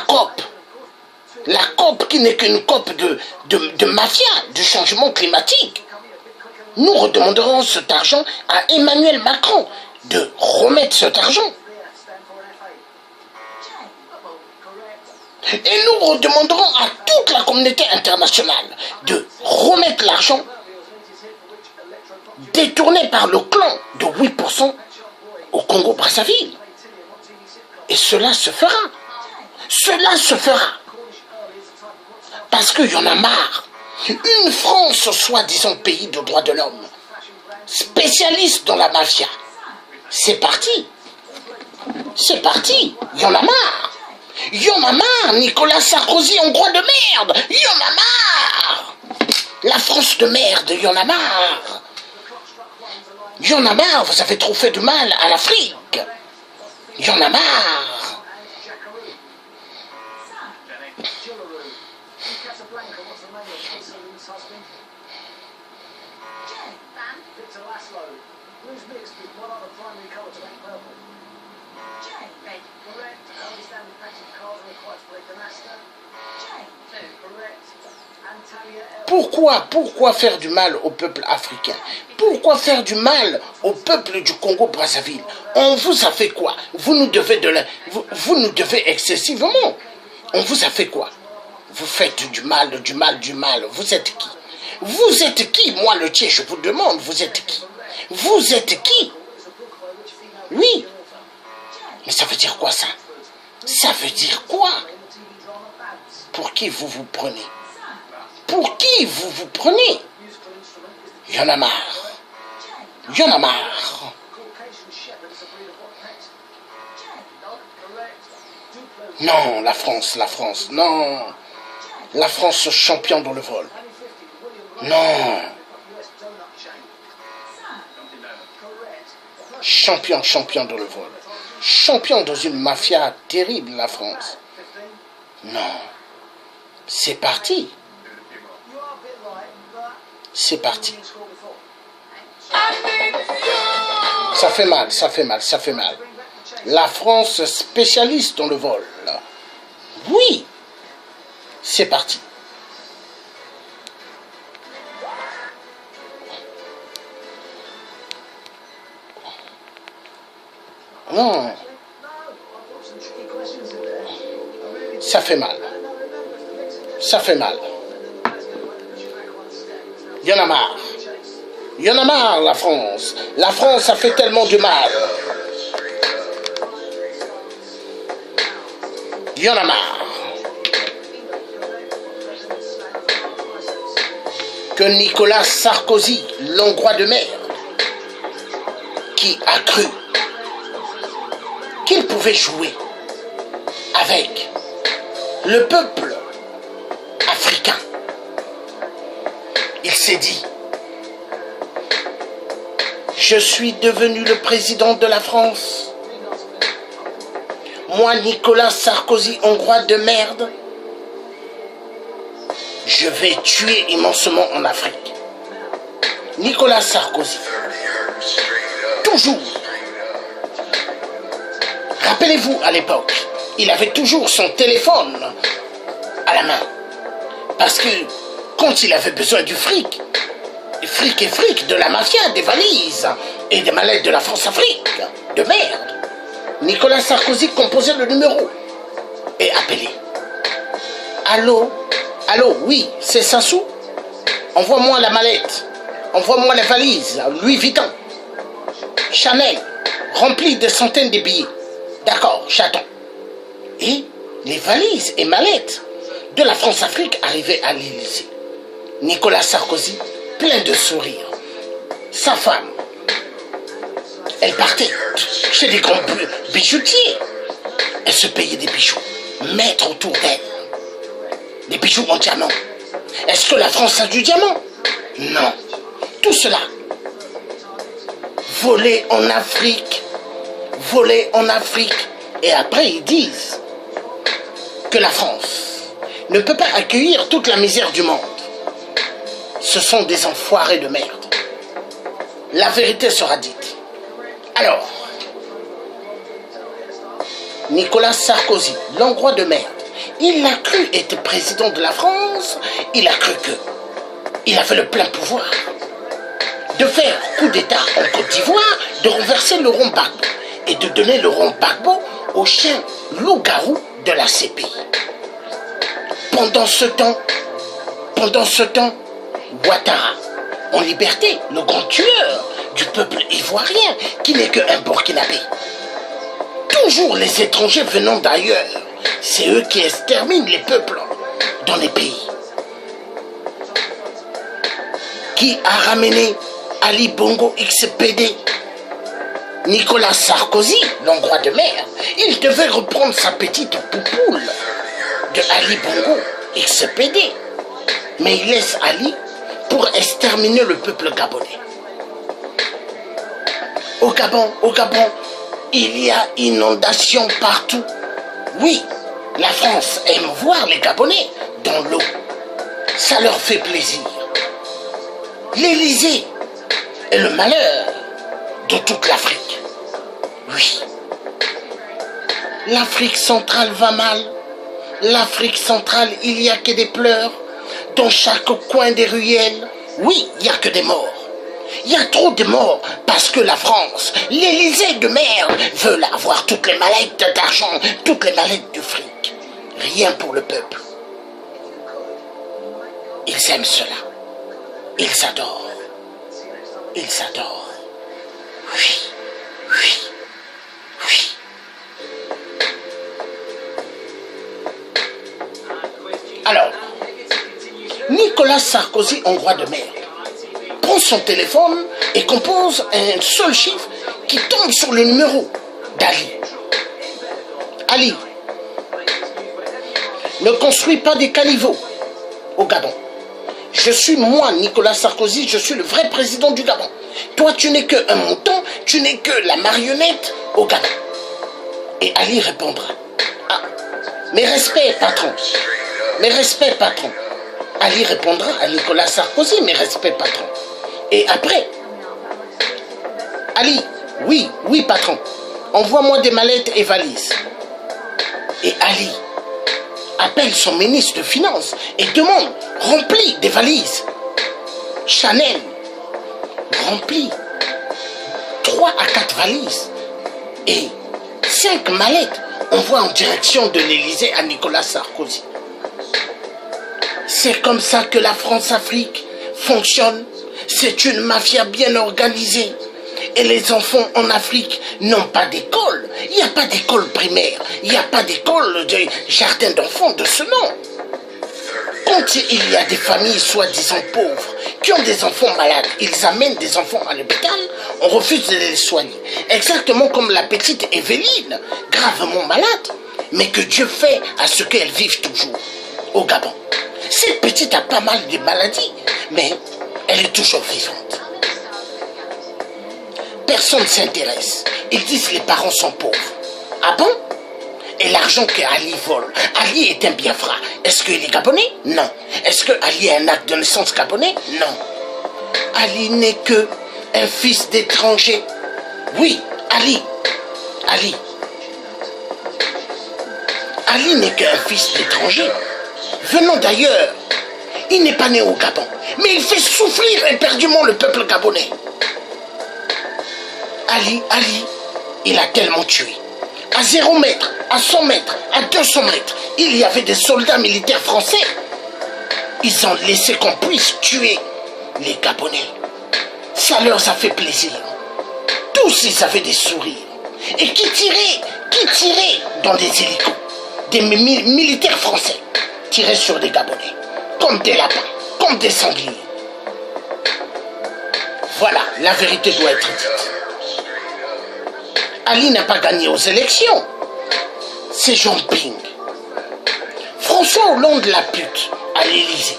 COP qui n'est qu'une COP de mafia, du changement climatique, nous redemanderons cet argent à Emmanuel Macron de remettre cet argent. Et nous redemanderons à toute la communauté internationale de remettre l'argent détourné par le clan de 8% au Congo-Brazzaville. Et cela se fera. Cela se fera. Parce qu'il y en a marre. Une France, soi-disant pays de droits de l'homme, spécialiste dans la mafia. C'est parti. C'est parti. Il y en a marre. Il y en a marre, Nicolas Sarkozy, hongrois de merde. Il y en a marre. La France de merde, il y en a marre. Il y en a marre, vous avez trop fait de mal à l'Afrique. Il y en a marre. Pourquoi faire du mal au peuple africain? Pourquoi faire du mal au peuple du Congo-Brazzaville? On vous a fait quoi? Vous nous devez excessivement. On vous a fait quoi? Vous faites du mal. Vous êtes qui? Vous êtes qui? Moi, le tien, je vous demande, vous êtes qui? Vous êtes qui? Oui. Mais ça veut dire quoi, ça? Ça veut dire quoi? Pour qui vous vous prenez? Pour qui vous vous prenez? Il y en a marre. Il y en a marre. Non, la France, non. La France champion dans le vol. Non. Champion dans le vol. Champion dans une mafia terrible, la France. Non. C'est parti. C'est parti. Ça fait mal. La France spécialiste dans le vol. Oui. C'est parti. Non. Ça fait mal. Il y en a marre. Il y en a marre, la France. La France a fait tellement de mal. Il y en a marre. que Nicolas Sarkozy, l'Hongrois de mer, qui a cru qu'il pouvait jouer avec le peuple africain. Il s'est dit, je suis devenu le président de la France. Moi, Nicolas Sarkozy, Hongrois de merde, je vais tuer immensement en Afrique. Nicolas Sarkozy, toujours. Rappelez-vous, à l'époque, il avait toujours son téléphone à la main. Parce que quand il avait besoin du fric et fric de la mafia, des valises et des mallettes de la France-Afrique, de merde, Nicolas Sarkozy composait le numéro et appelait. Allô? Allô, oui, c'est Sassou? Envoie-moi la mallette, envoie-moi les valises, Louis Vuitton, Chanel, remplis de centaines de billets. D'accord, j'attends. Et les valises et mallettes de la France-Afrique arrivaient à l'Élysée. Nicolas Sarkozy, plein de sourires. Sa femme, elle partait chez des grands bijoutiers. Elle se payait des bijoux, mettre autour d'elle. Des bijoux en diamant. Est-ce que la France a du diamant? Non. Tout cela, volé en Afrique, volé en Afrique. Et après, ils disent que la France ne peut pas accueillir toute la misère du monde. Ce sont des enfoirés de merde. La vérité sera dite. Alors, Nicolas Sarkozy, l'Hongrois de merde, il a cru être président de la France, il a cru que il avait le plein pouvoir de faire coup d'État en Côte d'Ivoire, de renverser Laurent Gbagbo et de donner Laurent Gbagbo au chien loup-garou de la CPI. Pendant ce temps, Ouattara, en liberté, le grand tueur du peuple ivoirien, qui n'est qu'un Burkinabé. Toujours les étrangers venant d'ailleurs, c'est eux qui exterminent les peuples dans les pays. Qui a ramené Ali Bongo XPD? Nicolas Sarkozy, l'Hongrois de mer, il devait reprendre sa petite poupoule de Ali Bongo XPD. Mais il laisse Ali pour exterminer le peuple gabonais. Au Gabon, il y a inondation partout. Oui, la France aime voir les Gabonais dans l'eau. Ça leur fait plaisir. L'Élysée est le malheur de toute l'Afrique. Oui. L'Afrique centrale va mal. L'Afrique centrale, il n'y a que des pleurs. Dans chaque coin des ruelles, oui, il n'y a que des morts. Il y a trop de morts parce que la France, l'Élysée de merde, veut avoir toutes les mallettes d'argent, toutes les mallettes de fric. Rien pour le peuple. Ils aiment cela. Ils adorent. Ils adorent. Oui, oui, oui. Alors, Nicolas Sarkozy, Hongrois de merde, prend son téléphone et compose un seul chiffre qui tombe sur le numéro d'Ali. Ali, ne construis pas des caniveaux au Gabon. Je suis moi, Nicolas Sarkozy, je suis le vrai président du Gabon. Toi, tu n'es qu'un mouton, tu n'es que la marionnette au Gabon. Et Ali répondra, ah, mes respects, patron. Mes respects, patron. Ali répondra à Nicolas Sarkozy, mes respects, patron. Et après, Ali, oui, oui, patron, envoie-moi des mallettes et valises. Et Ali appelle son ministre de Finances et demande, remplis des valises. Chanel remplit 3 à 4 valises et 5 mallettes envoie en direction de l'Élysée à Nicolas Sarkozy. C'est comme ça que la France-Afrique fonctionne. C'est une mafia bien organisée. Et les enfants en Afrique n'ont pas d'école. Il n'y a pas d'école primaire. Il n'y a pas d'école de jardin d'enfants de ce nom. Quand il y a des familles soi-disant pauvres qui ont des enfants malades, ils amènent des enfants à l'hôpital, on refuse de les soigner. Exactement comme la petite Evelyne, gravement malade, mais que Dieu fait à ce qu'elle vive toujours au Gabon. Cette petite a pas mal de maladies, mais elle est toujours vivante. Personne ne s'intéresse. Ils disent que les parents sont pauvres. Ah bon? Et l'argent que Ali vole, Ali est un Biafra. Est-ce qu'il est gabonais? Non. Est-ce que Ali a un acte de naissance gabonais? Non. Ali n'est que un fils d'étranger. Oui, Ali. Ali n'est qu'un fils d'étranger. Venant d'ailleurs. Il n'est pas né au Gabon. Mais il fait souffrir éperdument le peuple gabonais. Ali, il a tellement tué. À 0 mètre, à 100 mètres, à 200 mètres, il y avait des soldats militaires français. Ils ont laissé qu'on puisse tuer les Gabonais. Ça leur a fait plaisir. Tous, ils avaient des sourires. Et qui tirait dans des hélicos? Des militaires français tiraient sur des Gabonais. Comme des lapins, comme des sangliers. Voilà, la vérité doit être dite. Ali n'a pas gagné aux élections. C'est Jean Ping. François Hollande la pute à l'Élysée.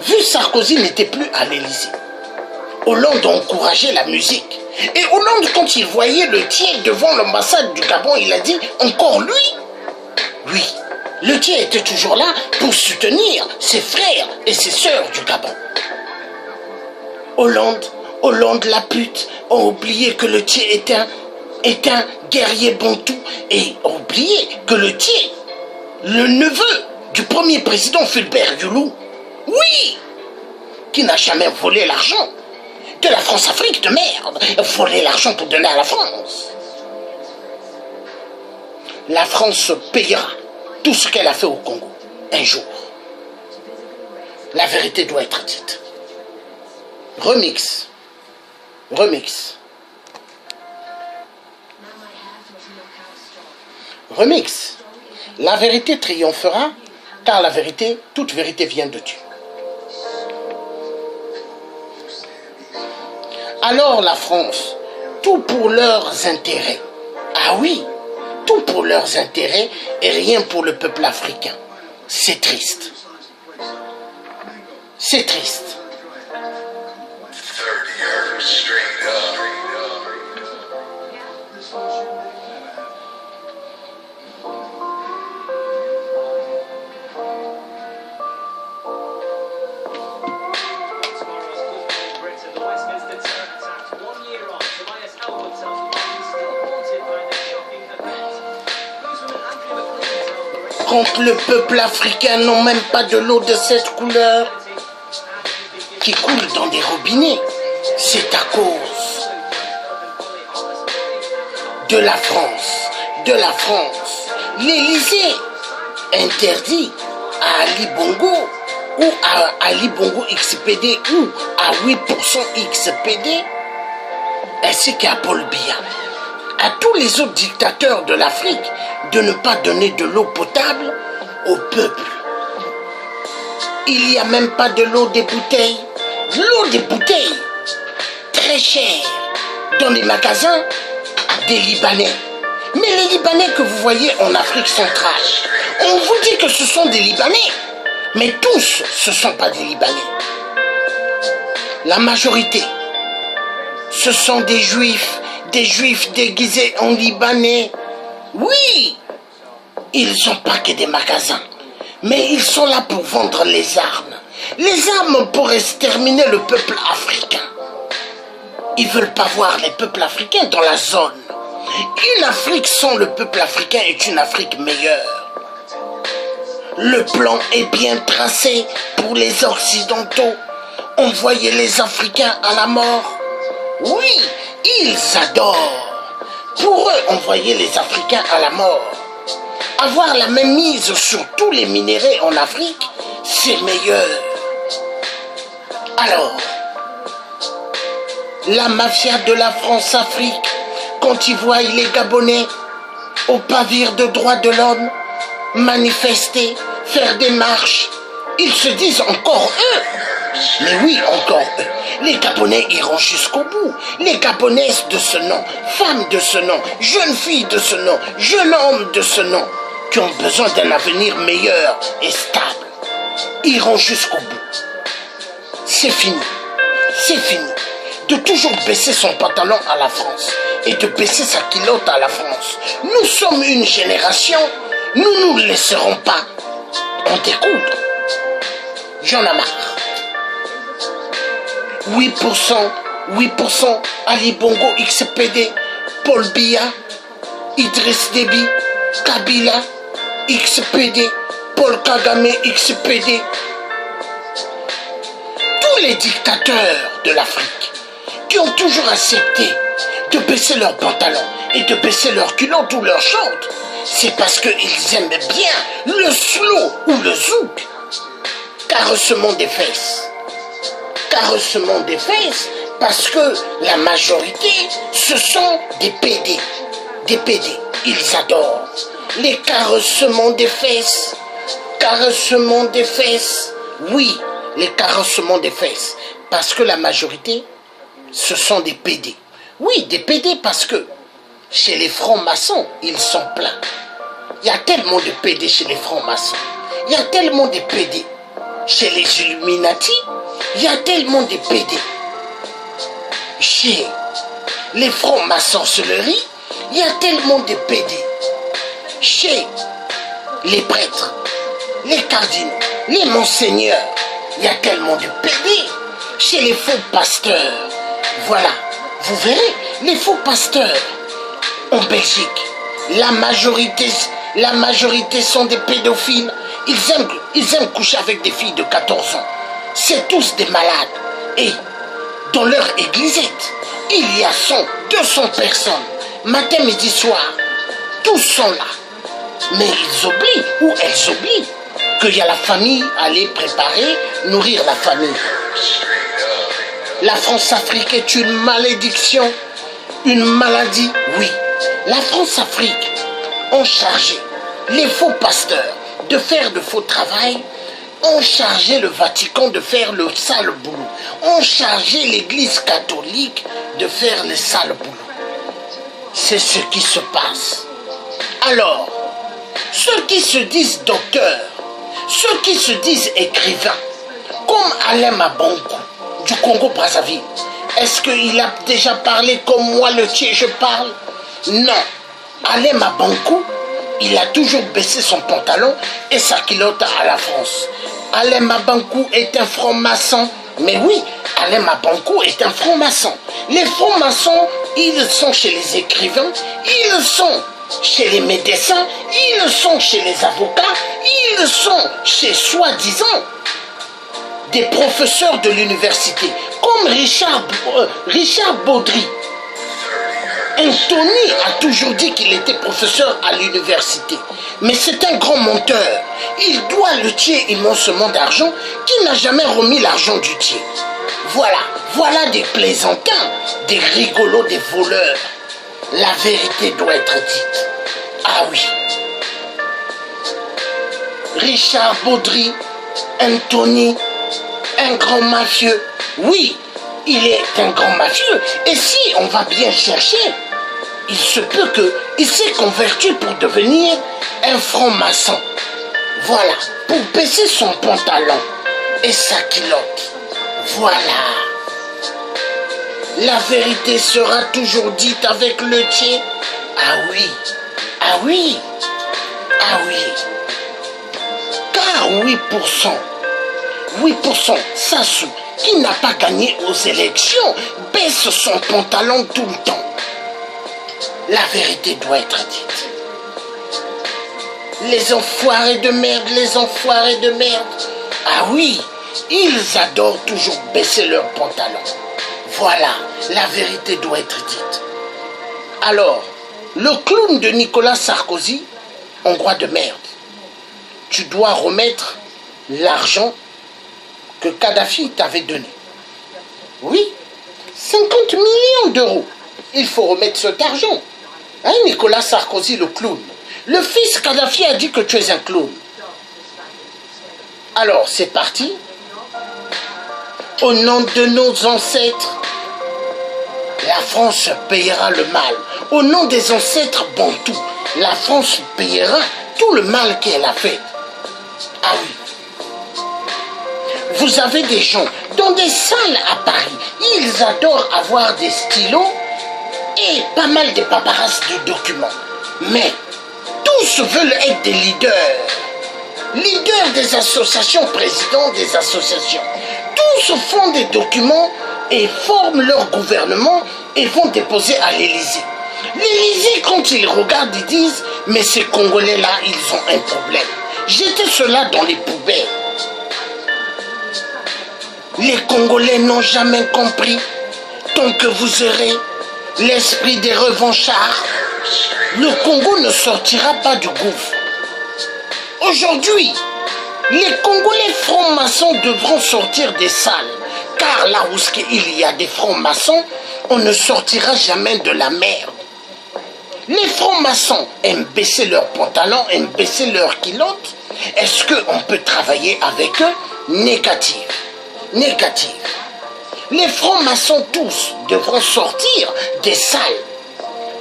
Vu Sarkozy n'était plus à l'Élysée. Hollande a encouragé la musique. Et Hollande, quand il voyait le tien devant l'ambassade du Gabon, il a dit « Encore lui ?» Oui, le tien était toujours là pour soutenir ses frères et ses sœurs du Gabon. Hollande la pute, a oublié que le tien est un guerrier bantou et a oublié que le tien, le neveu du premier président Fulbert Youlou, oui, qui n'a jamais volé l'argent de la France-Afrique de merde, voler l'argent pour donner à la France. La France payera tout ce qu'elle a fait au Congo, un jour. La vérité doit être dite. Remix. La vérité triomphera, car la vérité, toute vérité vient de Dieu. Alors la France, tout pour leurs intérêts. Ah oui, tout pour leurs intérêts et rien pour le peuple africain. C'est triste. C'est triste. Quand le peuple africain n'a même pas de l'eau de cette couleur qui coule dans des robinets, c'est à cause de la France. L'Élysée interdit à Ali Bongo ou à Ali Bongo XPD ou à 8% XPD ainsi qu'à Paul Biya, à tous les autres dictateurs de l'Afrique de ne pas donner de l'eau potable au peuple. Il n'y a même pas de l'eau des bouteilles. L'eau des bouteilles, très chère, dans les magasins des Libanais. Mais les Libanais que vous voyez en Afrique centrale, on vous dit que ce sont des Libanais. Mais tous, ce ne sont pas des Libanais. La majorité, ce sont des Juifs déguisés en Libanais. Oui, ils n'ont pas que des magasins, mais ils sont là pour vendre les armes. Les armes pour exterminer le peuple africain. Ils ne veulent pas voir les peuples africains dans la zone. Une Afrique sans le peuple africain est une Afrique meilleure. Le plan est bien tracé pour les Occidentaux. Envoyer les Africains à la mort. Oui, ils adorent. Pour eux, envoyer les Africains à la mort. Avoir la même mise sur tous les minéraux en Afrique, c'est meilleur. Alors, la mafia de la France-Afrique, quand ils voient les Gabonais au pavillon de droits de l'homme, manifester, faire des marches Ils se disent encore eux. Mais oui, encore eux. Les Gabonais iront jusqu'au bout. Les Gabonaises de ce nom, femmes de ce nom, jeunes filles de ce nom, jeunes hommes de ce nom, qui ont besoin d'un avenir meilleur et stable, iront jusqu'au bout. C'est fini. C'est fini. De toujours baisser son pantalon à la France et de baisser sa culotte à la France. Nous sommes une génération, nous ne laisserons pas en découdre. J'en ai marre. 8%, Ali Bongo XPD, Paul Biya, Idriss Déby, Kabila XPD, Paul Kagame XPD. Tous les dictateurs de l'Afrique qui ont toujours accepté de baisser leurs pantalons et de baisser leurs culottes ou leurs shorts, c'est parce qu'ils aiment bien le slow ou le zouk. Caressement des fesses. Caressement des fesses parce que la majorité, ce sont des PD. Des PD, ils adorent. Les caressements des fesses. Caressement des fesses. Oui, les caressements des fesses. Parce que la majorité, ce sont des PD. Oui, des PD parce que chez les francs-maçons, ils sont pleins. Il y a tellement de PD chez les francs-maçons. Il y a tellement de PD chez les Illuminati. Il y a tellement de PD chez les francs-maçonneries. Il y a tellement de PD chez les prêtres, les cardinaux, les monseigneurs. Il y a tellement de PD chez les faux pasteurs. Voilà, vous verrez, les faux pasteurs en Belgique, la majorité sont des pédophiles. Ils aiment coucher avec des filles de 14 ans. C'est tous des malades. Et dans leur églisette, il y a 100, 200 personnes. Matin, midi, soir. Tous sont là. Mais ils oublient, ou elles oublient, qu'il y a la famille à les préparer, nourrir la famille. La France-Afrique est une malédiction, une maladie, oui. La France-Afrique ont chargé les faux pasteurs de faire de faux travail, ont chargé le Vatican de faire le sale boulot, ont chargé l'Église catholique de faire le sale boulot. C'est ce qui se passe. Alors, ceux qui se disent docteurs, ceux qui se disent écrivains, comme Alain Mabankou du Congo-Brazzaville, est-ce qu'il a déjà parlé comme moi le Tché je parle? Non. Alain Mabankou, il a toujours baissé son pantalon et sa culotte à la France. Alain Mabankou est un franc-maçon. Mais oui, Alain Mabankou est un franc-maçon. Les francs-maçons, ils sont chez les écrivains, ils sont chez les médecins, ils sont chez les avocats, ils sont chez soi-disant des professeurs de l'université, comme Richard Baudry. Anthony a toujours dit qu'il était professeur à l'université. Mais c'est un grand menteur. Il doit le Tché immensement d'argent qui n'a jamais remis l'argent du Tché. Voilà des plaisantins, des rigolos, des voleurs. La vérité doit être dite. Ah oui. Richard Baudry, Anthony, un grand mafieux. Oui, il est un grand mafieux. Et si on va bien chercher, il se peut qu'il s'est converti pour devenir un franc-maçon. Voilà, pour baisser son pantalon et sa culotte. Voilà. La vérité sera toujours dite avec le Tché. Ah oui, ah oui, ah oui. Car 8%, Sassou, qui n'a pas gagné aux élections, baisse son pantalon tout le temps. La vérité doit être dite. Les enfoirés de merde, les enfoirés de merde. Ah oui, ils adorent toujours baisser leurs pantalons. Voilà, la vérité doit être dite. Alors, le clown de Nicolas Sarkozy, hongrois de merde, tu dois remettre l'argent que Kadhafi t'avait donné. Oui, 50 millions d'euros. Il faut remettre cet argent. Hein, Nicolas Sarkozy, le clown. Le fils Kadhafi a dit que tu es un clown. Alors, c'est parti. Au nom de nos ancêtres, la France payera le mal. Au nom des ancêtres bantous, la France payera tout le mal qu'elle a fait. Ah oui. Vous avez des gens dans des salles à Paris. Ils adorent avoir des stylos et pas mal de paparazzi de documents. Mais tous veulent être des leaders. Leaders des associations, présidents des associations. Tous font des documents et forment leur gouvernement et vont déposer à l'Élysée. L'Élysée, quand ils regardent, ils disent « Mais ces Congolais-là, ils ont un problème. » Jetez cela dans les poubelles. Les Congolais n'ont jamais compris. Tant que vous aurez l'esprit des revanchards, le Congo ne sortira pas du gouffre. Aujourd'hui, les Congolais francs-maçons devront sortir des salles, car là où il y a des francs-maçons, on ne sortira jamais de la merde. Les francs-maçons aiment baisser leurs pantalons, aiment baisser leurs culottes. Est-ce qu'on peut travailler avec eux? Négatif. Négatif. Les francs-maçons tous devront sortir des salles.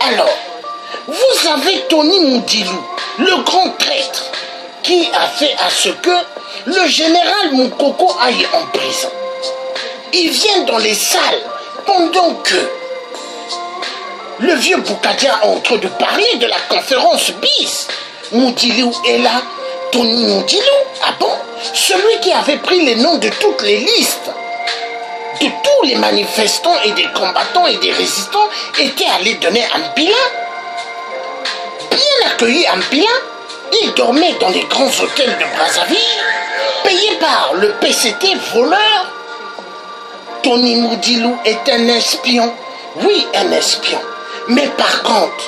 Alors, vous avez Tony Moudilou, le grand traître, qui a fait à ce que le général Moukoko aille en prison. Il vient dans les salles pendant que le vieux Boukadia est en train de parler de la conférence BIS. Moudilou est là. Tony Moudilou, ah bon? Celui qui avait pris les noms de toutes les listes de tous les manifestants et des combattants et des résistants était allé donner à Mpila. Bien accueilli à Mpila, il dormait dans les grands hôtels de Brazzaville, payé par le PCT voleur. Tony Moudilou est un espion. Oui, un espion. Mais par contre,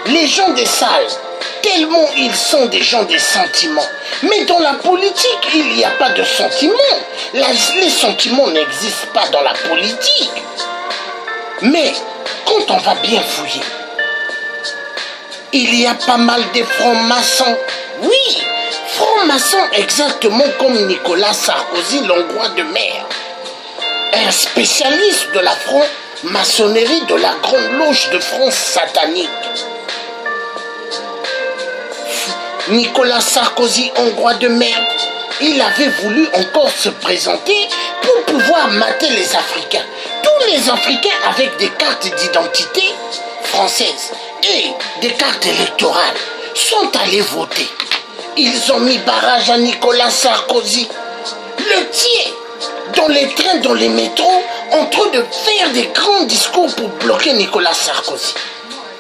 les gens des salles, tellement ils sont des gens des sentiments. Mais dans la politique, il n'y a pas de sentiments. Les sentiments n'existent pas dans la politique. Mais quand on va bien fouiller, il y a pas mal de francs-maçons. Oui, francs-maçons exactement comme Nicolas Sarkozy, l'Hongrois de mer. Un spécialiste de la franc-maçonnerie de la Grande Loge de France satanique. Nicolas Sarkozy, Hongrois de merde, il avait voulu encore se présenter pour pouvoir mater les Africains. Tous les Africains avec des cartes d'identité françaises et des cartes électorales sont allés voter. Ils ont mis barrage à Nicolas Sarkozy. Le tient dans les trains, dans les métros, en train de faire des grands discours pour bloquer Nicolas Sarkozy.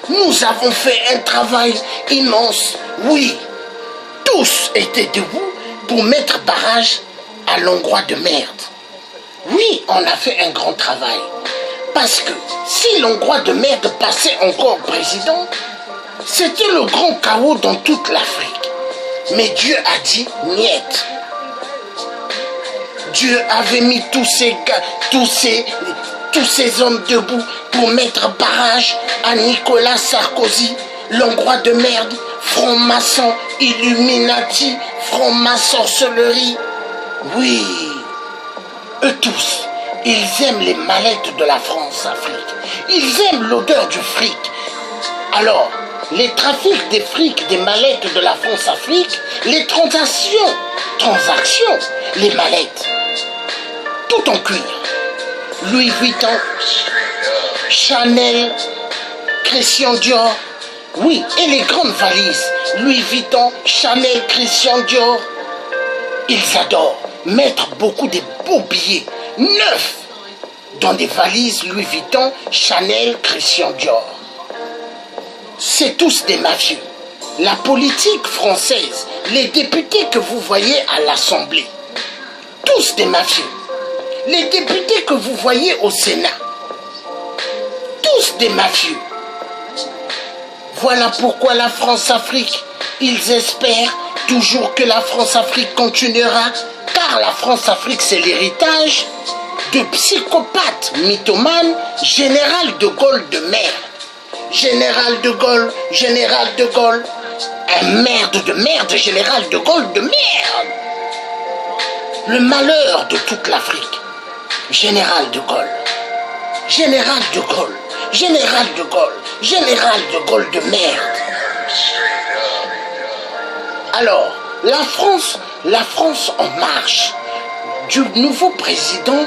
Nous avons fait un travail immense, oui. Tous étaient debout pour mettre barrage à l'Hongrois de merde. Oui, on a fait un grand travail. Parce que si l'Hongrois de merde passait encore président, c'était le grand chaos dans toute l'Afrique. Mais Dieu a dit niet. Dieu avait mis tous ces hommes debout pour mettre barrage à Nicolas Sarkozy, l'Hongrois de merde, franc-maçon, Illuminati, franc-maçoncerie. Oui, eux tous, ils aiment les mallettes de la France-Afrique. Ils aiment l'odeur du fric. Alors, les trafics des frics, des mallettes de la France-Afrique, les transactions, les mallettes, tout en cuir. Louis Vuitton, Chanel, Christian Dior, oui, et les grandes valises, Louis Vuitton, Chanel, Christian Dior. Ils adorent mettre beaucoup de beaux billets neufs dans des valises Louis Vuitton, Chanel, Christian Dior. C'est tous des mafieux. La politique française, les députés que vous voyez à l'Assemblée, tous des mafieux. Les députés que vous voyez au Sénat, tous des mafieux. Voilà pourquoi la France-Afrique, ils espèrent toujours que la France-Afrique continuera, car la France-Afrique c'est l'héritage de psychopathes mythomanes, général de Gaulle de merde. Général de Gaulle, un merde de merde, général de Gaulle de merde. le malheur de toute l'Afrique. Général de Gaulle. Général de Gaulle. Général de Gaulle. Général de Gaulle de merde. Alors, la France en marche. Du nouveau président